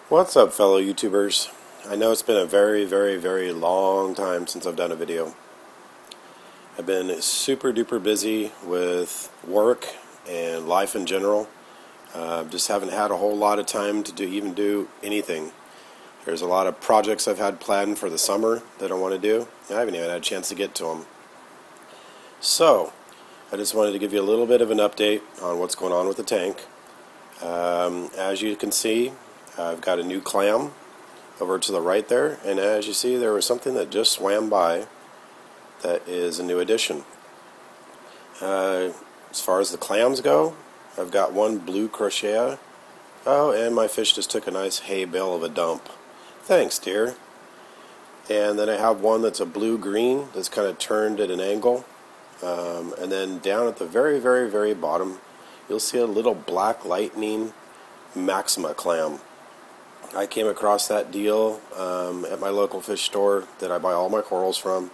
What's up, fellow YouTubers? I know it's been a very long time since I've done a video. I've been super duper busy with work and life in general. Just haven't had a whole lot of time to even do anything. There's a lot of projects I've had planned for the summer that I want to do. I haven't even had a chance to get to them. So, I just wanted to give you a little bit of an update on what's going on with the tank. As you can see, I've got a new clam over to the right there, and as you see, there was something that just swam by that is a new addition. As far as the clams go, I've got one blue crochet. Oh, and my fish just took a nice hay bale of a dump. Thanks, dear. And then I have one that's a blue-green that's kind of turned at an angle. And then down at the very bottom, you'll see a little black lightning Maxima clam. I came across that deal at my local fish store that I buy all my corals from,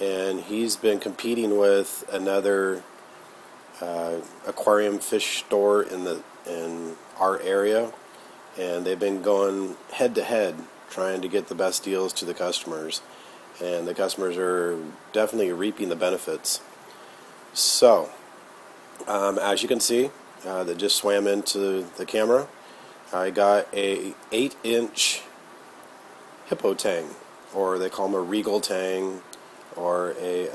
and he's been competing with another aquarium fish store in our area, and they've been going head to head trying to get the best deals to the customers, and the customers are definitely reaping the benefits. So, as you can see, that just swam into the camera, I got a 8-inch hippo tang, or they call them a regal tang, or a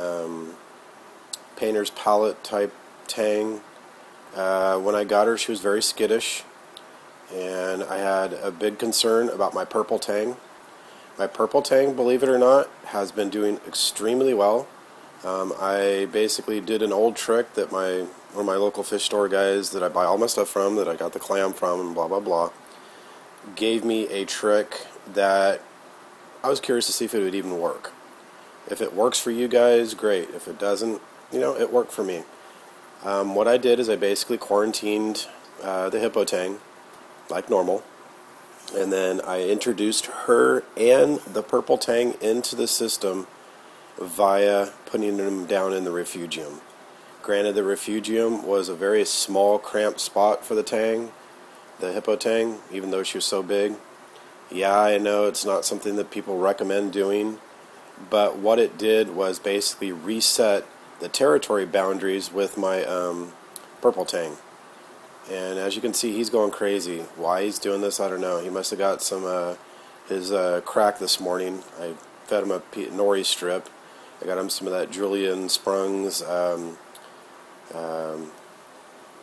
painter's palette type tang. When I got her, she was very skittish, and I had a big concern about my purple tang. My purple tang, believe it or not, has been doing extremely well. I basically did an old trick that one of my local fish store guys that I buy all my stuff from, that I got the clam from, and blah blah blah, gave me a trick that I was curious to see if it would even work. If it works for you guys, great. If it doesn't, it worked for me. What I did is I basically quarantined the hippo tang like normal, and then I introduced her and the purple tang into the system via putting them down in the refugium. Granted, the refugium was a very small, cramped spot for the tang, the hippo tang, even though she was so big. Yeah, I know it's not something that people recommend doing, but what it did was basically reset the territory boundaries with my purple tang. And as you can see, he's going crazy. Why he's doing this, I don't know. He must have got some his crack this morning. I fed him a nori strip. I got him some of that Julian Sprung's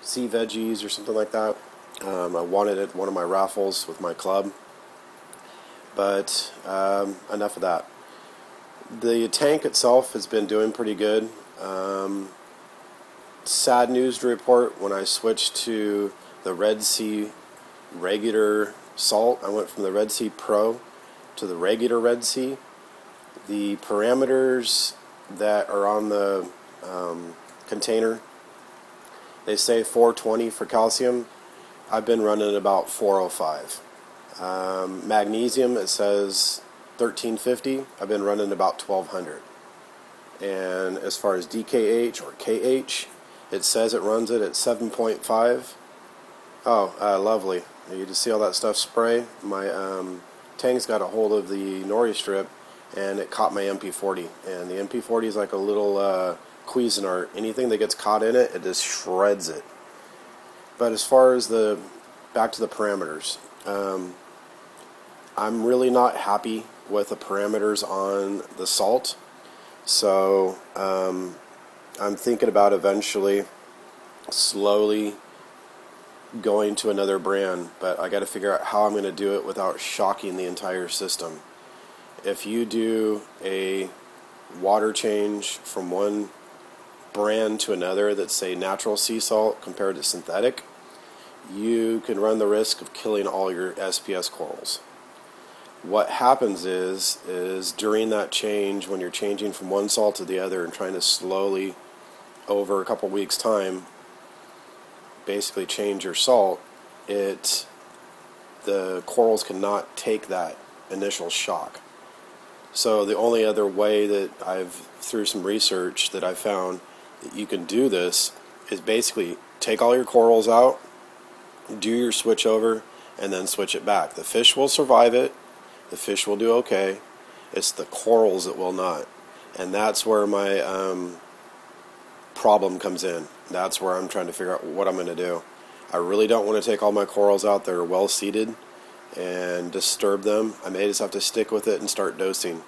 sea veggies or something like that. I won it at one of my raffles with my club. But enough of that. The tank itself has been doing pretty good. Sad news to report, when I switched to the Red Sea regular salt, I went from the Red Sea Pro to the regular Red Sea. The parameters that are on the container, they say 420 for calcium. I've been running about 405. Magnesium, it says 1350. I've been running about 1200. And as far as DKH or KH, it says it runs it at 7.5. Oh, lovely. You just see all that stuff spray. My tang's got a hold of the nori strip, and it caught my MP40. And the MP40 is like a little Cuisinart. Anything that gets caught in it, it just shreds it. But as far as back to the parameters, I'm really not happy with the parameters on the salt. So I'm thinking about eventually slowly going to another brand, but I got to figure out how I'm going to do it without shocking the entire system. If you do a water change from one brand to another that's, say, natural sea salt compared to synthetic, you can run the risk of killing all your SPS corals. What happens is during that change, when you're changing from one salt to the other and trying to slowly, over a couple weeks' time, basically change your salt, the corals cannot take that initial shock. So the only other way that through some research that I found that you can do this is basically take all your corals out, do your switch over, and then switch it back. The fish will survive it. The fish will do okay. It's the corals that will not. And that's where my problem comes in. That's where I'm trying to figure out what I'm going to do. I really don't want to take all my corals out that are well seeded and disturb them. I may just have to stick with it and start dosing.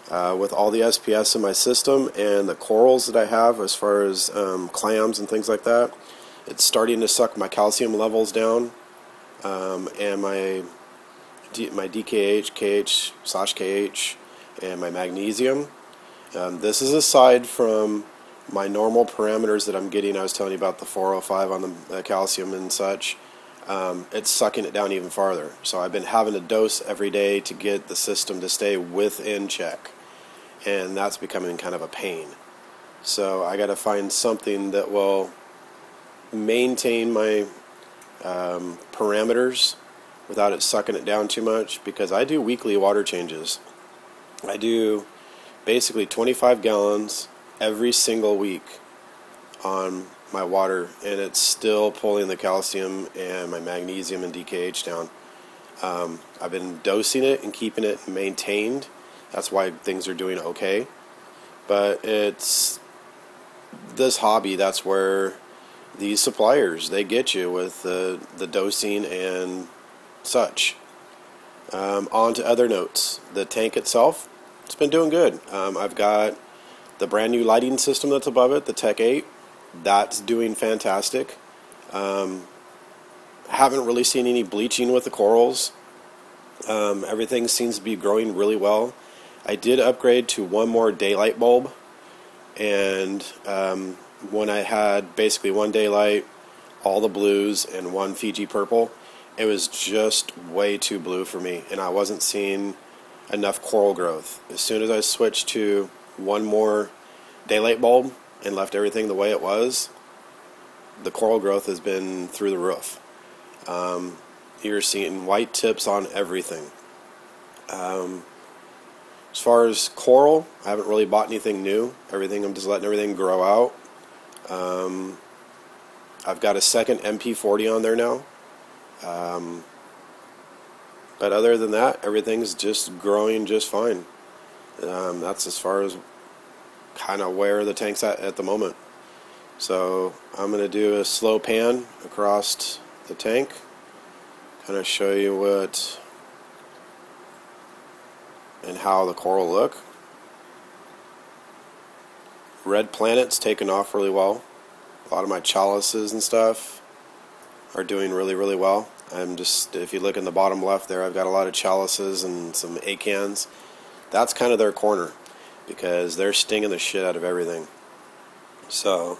With all the SPS in my system and the corals that I have as far as clams and things like that, it's starting to suck my calcium levels down, and my DKH, KH/KH, and my magnesium. This is aside from my normal parameters that I'm getting. I was telling you about the 405 on the calcium and such. It's sucking it down even farther. So I've been having to dose every day to get the system to stay within check. And that's becoming kind of a pain. So I got to find something that will maintain my parameters without it sucking it down too much, because I do weekly water changes. I do basically 25 gallons every single week on my water, and it's still pulling the calcium and my magnesium and DKH down. I've been dosing it and keeping it maintained. That's why things are doing okay. But it's this hobby, that's where these suppliers, they get you with the dosing and such. On to other notes. The tank itself, it's been doing good. I've got the brand new lighting system that's above it, the Tech 8. That's doing fantastic. Haven't really seen any bleaching with the corals. Everything seems to be growing really well. I did upgrade to one more daylight bulb, and when I had basically one daylight, all the blues, and one Fiji purple, it was just way too blue for me, and I wasn't seeing enough coral growth. As soon as I switched to one more daylight bulb and left everything the way it was, the coral growth has been through the roof. You're seeing white tips on everything. As far as coral, I haven't really bought anything new. I'm just letting everything grow out. I've got a second MP40 on there now. But other than that, everything's just growing just fine. That's as far as kind of where the tank's at the moment. So I'm going to do a slow pan across the tank, kind of show you what and how the coral look. Red Planet's taken off really well. A lot of my chalices and stuff are doing really, really well. If you look in the bottom left there, I've got a lot of chalices and some acans. That's kind of their corner, because they're stinging the shit out of everything. So,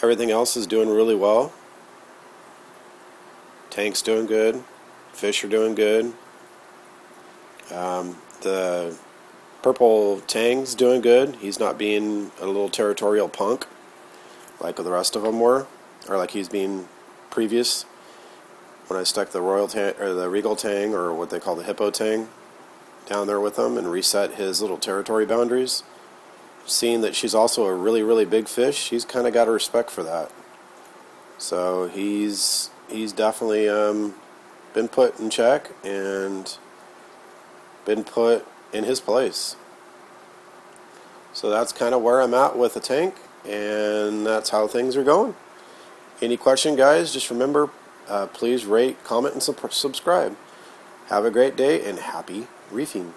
everything else is doing really well. Tank's doing good. Fish are doing good. The purple Tang's doing good. He's not being a little territorial punk like the rest of them were, or like he's being previous when I stuck the Royal Tang or the Regal Tang, or what they call the Hippo Tang, down there with him and reset his little territory boundaries. Seeing that she's also a really, really big fish, he's kind of got a respect for that. So he's definitely been put in check and been put in his place. So that's kind of where I'm at with the tank, and that's how things are going. Any question, guys? Just remember, please rate, comment, and subscribe. Have a great day, and happy reefing.